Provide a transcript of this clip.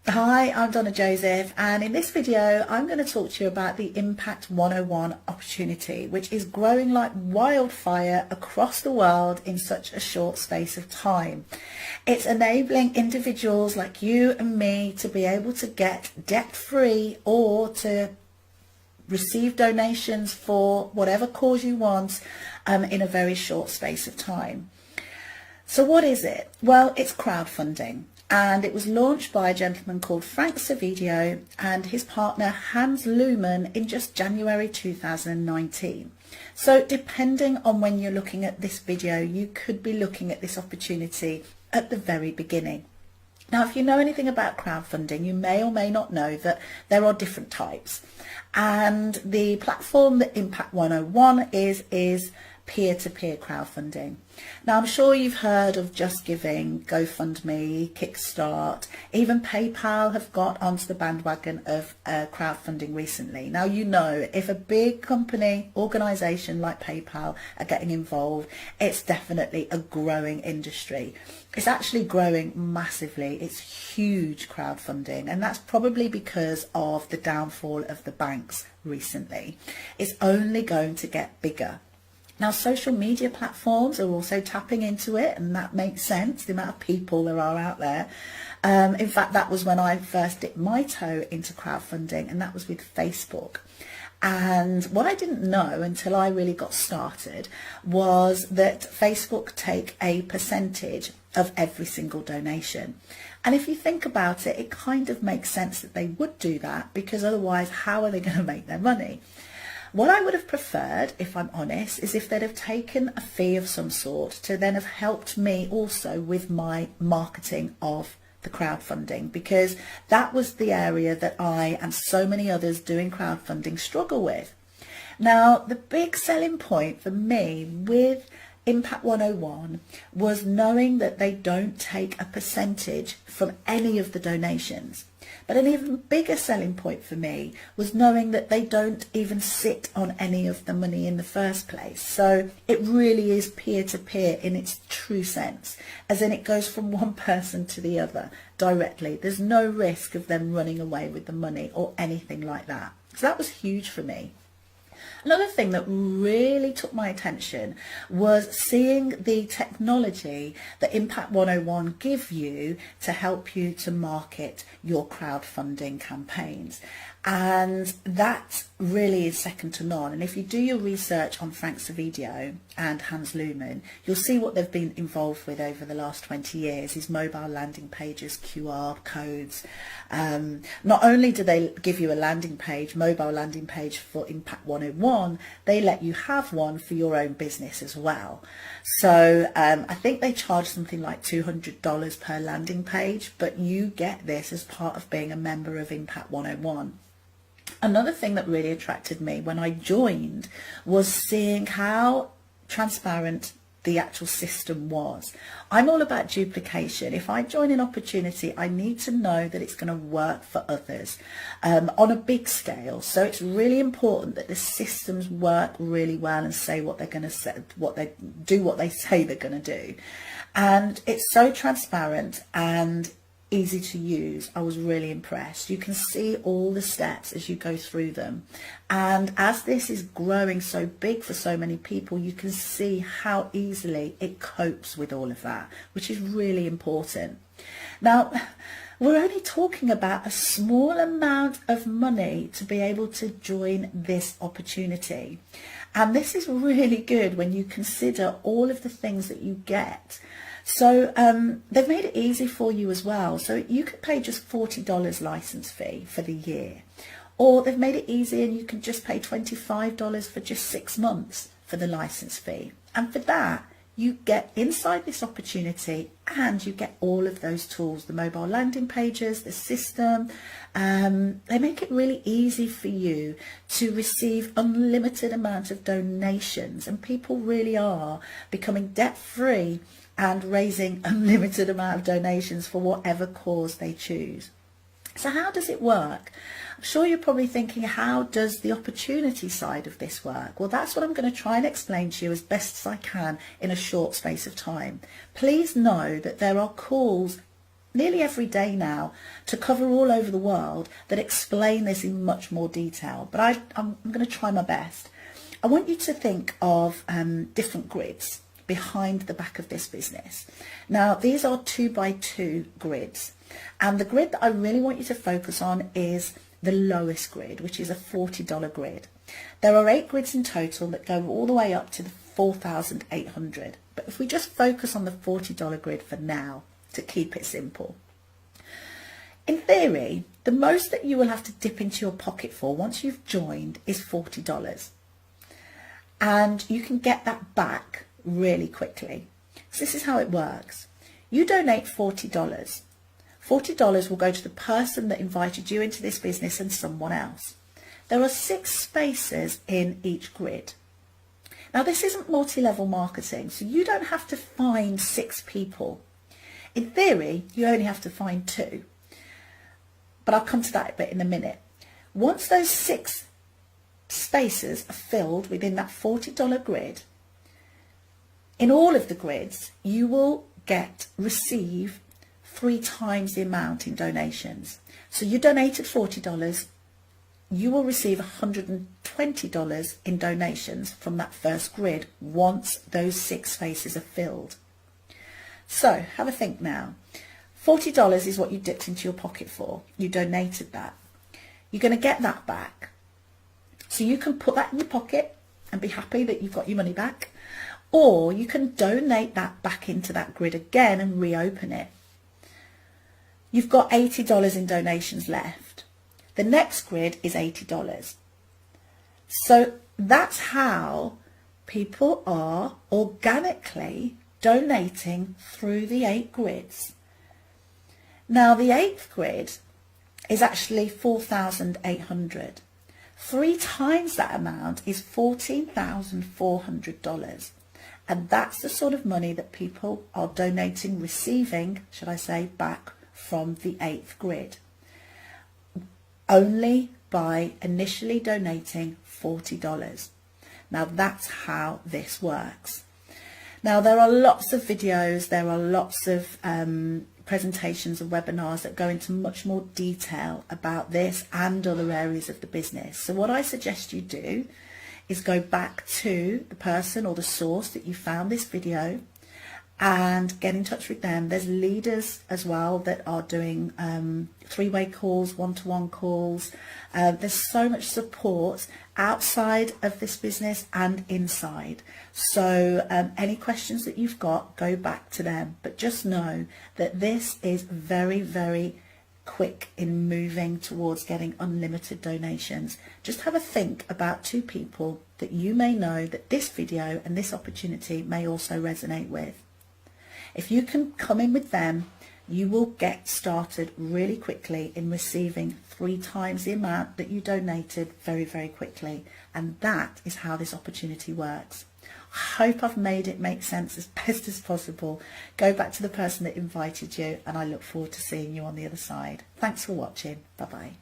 Hi, I'm Donna Joseph, and in this video I'm going to talk to you about the Impact 101 opportunity, which is growing like wildfire across the world in such a short space of time. It's enabling individuals like you and me to be able to get debt-free or to receive donations for whatever cause you want in a very short space of time. So what is it? Well, it's crowdfunding. And it was launched by a gentleman called Frank Savidio and his partner Hans Luhmann in just January 2019. So depending on when you're looking at this video, you could be looking at this opportunity at the very beginning. Now, if you know anything about crowdfunding, you may or may not know that there are different types. And the platform that Impact 101 is peer-to-peer crowdfunding. Now, I'm sure you've heard of Just Giving, GoFundMe, Kickstart, even PayPal have got onto the bandwagon of crowdfunding recently. Now, you know, if a big company, organisation like PayPal are getting involved, it's definitely a growing industry. It's actually growing massively. It's huge crowdfunding, and that's probably because of the downfall of the banks recently. It's only going to get bigger. Now, social media platforms are also tapping into it, and that makes sense, the amount of people there are out there. In fact, that was when I first dipped my toe into crowdfunding, and that was with Facebook. And what I didn't know until I really got started was that Facebook take a percentage of every single donation. And if you think about it, it kind of makes sense that they would do that, because otherwise, how are they going to make their money? What I would have preferred, if I'm honest, is if they'd have taken a fee of some sort to then have helped me also with my marketing of the crowdfunding, because that was the area that I and so many others doing crowdfunding struggle with. Now, the big selling point for me with Impact 101 was knowing that they don't take a percentage from any of the donations. But an even bigger selling point for me was knowing that they don't even sit on any of the money in the first place. So it really is peer-to-peer in its true sense, as in it goes from one person to the other directly. There's no risk of them running away with the money or anything like that. So that was huge for me. Another thing that really took my attention was seeing the technology that Impact 101 give you to help you to market your crowdfunding campaigns. And that really is second to none. And if you do your research on Frank Savidio and Hans Luhmann, you'll see what they've been involved with over the last 20 years, is mobile landing pages, QR codes. Not only do they give you a landing page, mobile landing page for Impact 101, they let you have one for your own business as well. So I think they charge something like $200 per landing page, but you get this as part of being a member of Impact 101. Another thing that really attracted me when I joined was seeing how transparent the actual system was. I'm all about duplication. If I join an opportunity, I need to know that it's going to work for others on a big scale. So it's really important that the systems work really well and say what they're going to say, what they say they're going to do. And it's so transparent and easy to use. I was really impressed. You can see all the steps as you go through them, and as this is growing so big for so many people, you can see how easily it copes with all of that, which is really important. Now, we're only talking about a small amount of money to be able to join this opportunity, and this is really good when you consider all of the things that you get. So they've made it easy for you as well. So you could pay just $40 license fee for the year, or they've made it easy and you can just pay $25 for just 6 months for the license fee. And for that, you get inside this opportunity and you get all of those tools, the mobile landing pages, the system. They make it really easy for you to receive unlimited amount of donations, and people really are becoming debt-free and raising unlimited amount of donations for whatever cause they choose. So how does it work? I'm sure you're probably thinking, how does the opportunity side of this work? Well, that's what I'm going to try and explain to you as best as I can in a short space of time. Please know that there are calls nearly every day now to cover all over the world that explain this in much more detail, but I'm going to try my best. I want you to think of different grids behind the back of this business. Now, these are 2x2 grids, and the grid that I really want you to focus on is the lowest grid, which is a $40 grid. There are 8 grids in total that go all the way up to the 4,800, but if we just focus on the $40 grid for now to keep it simple. In theory, the most that you will have to dip into your pocket for once you've joined is $40, and you can get that back really quickly. So this is how it works. You donate $40. $40 will go to the person that invited you into this business and someone else. There are 6 spaces in each grid. Now, this isn't multi-level marketing, so you don't have to find 6 people. In theory, you only have to find 2, but I'll come to that a bit in a minute. Once those 6 spaces are filled within that $40 grid, in all of the grids, you will receive 3 times the amount in donations. So you donated $40, you will receive $120 in donations from that first grid once those 6 spaces are filled. So have a think now. $40 is what you dipped into your pocket for. You donated that. You're going to get that back. So you can put that in your pocket and be happy that you've got your money back, or you can donate that back into that grid again and reopen it. You've got $80 in donations left. The next grid is $80. So that's how people are organically donating through the 8 grids. Now, the 8th grid is actually 4,800. 3 times that amount is $14,400. And that's the sort of money that people are receiving, should I say, back from the 8th grid, only by initially donating $40. Now, that's how this works. Now, there are lots of videos, there are lots of presentations and webinars that go into much more detail about this and other areas of the business. So what I suggest you do is go back to the person or the source that you found this video and get in touch with them. There's leaders as well that are doing 3-way calls, 1-to-1 calls. There's so much support outside of this business and inside. So any questions that you've got, go back to them. But just know that this is very, very quick in moving towards getting unlimited donations. Just have a think about 2 people that you may know that this video and this opportunity may also resonate with. If you can come in with them, you will get started really quickly in receiving 3 times the amount that you donated very, very quickly. And that is how this opportunity works. I hope I've made it make sense as best as possible. Go back to the person that invited you, and I look forward to seeing you on the other side. Thanks for watching. Bye-bye.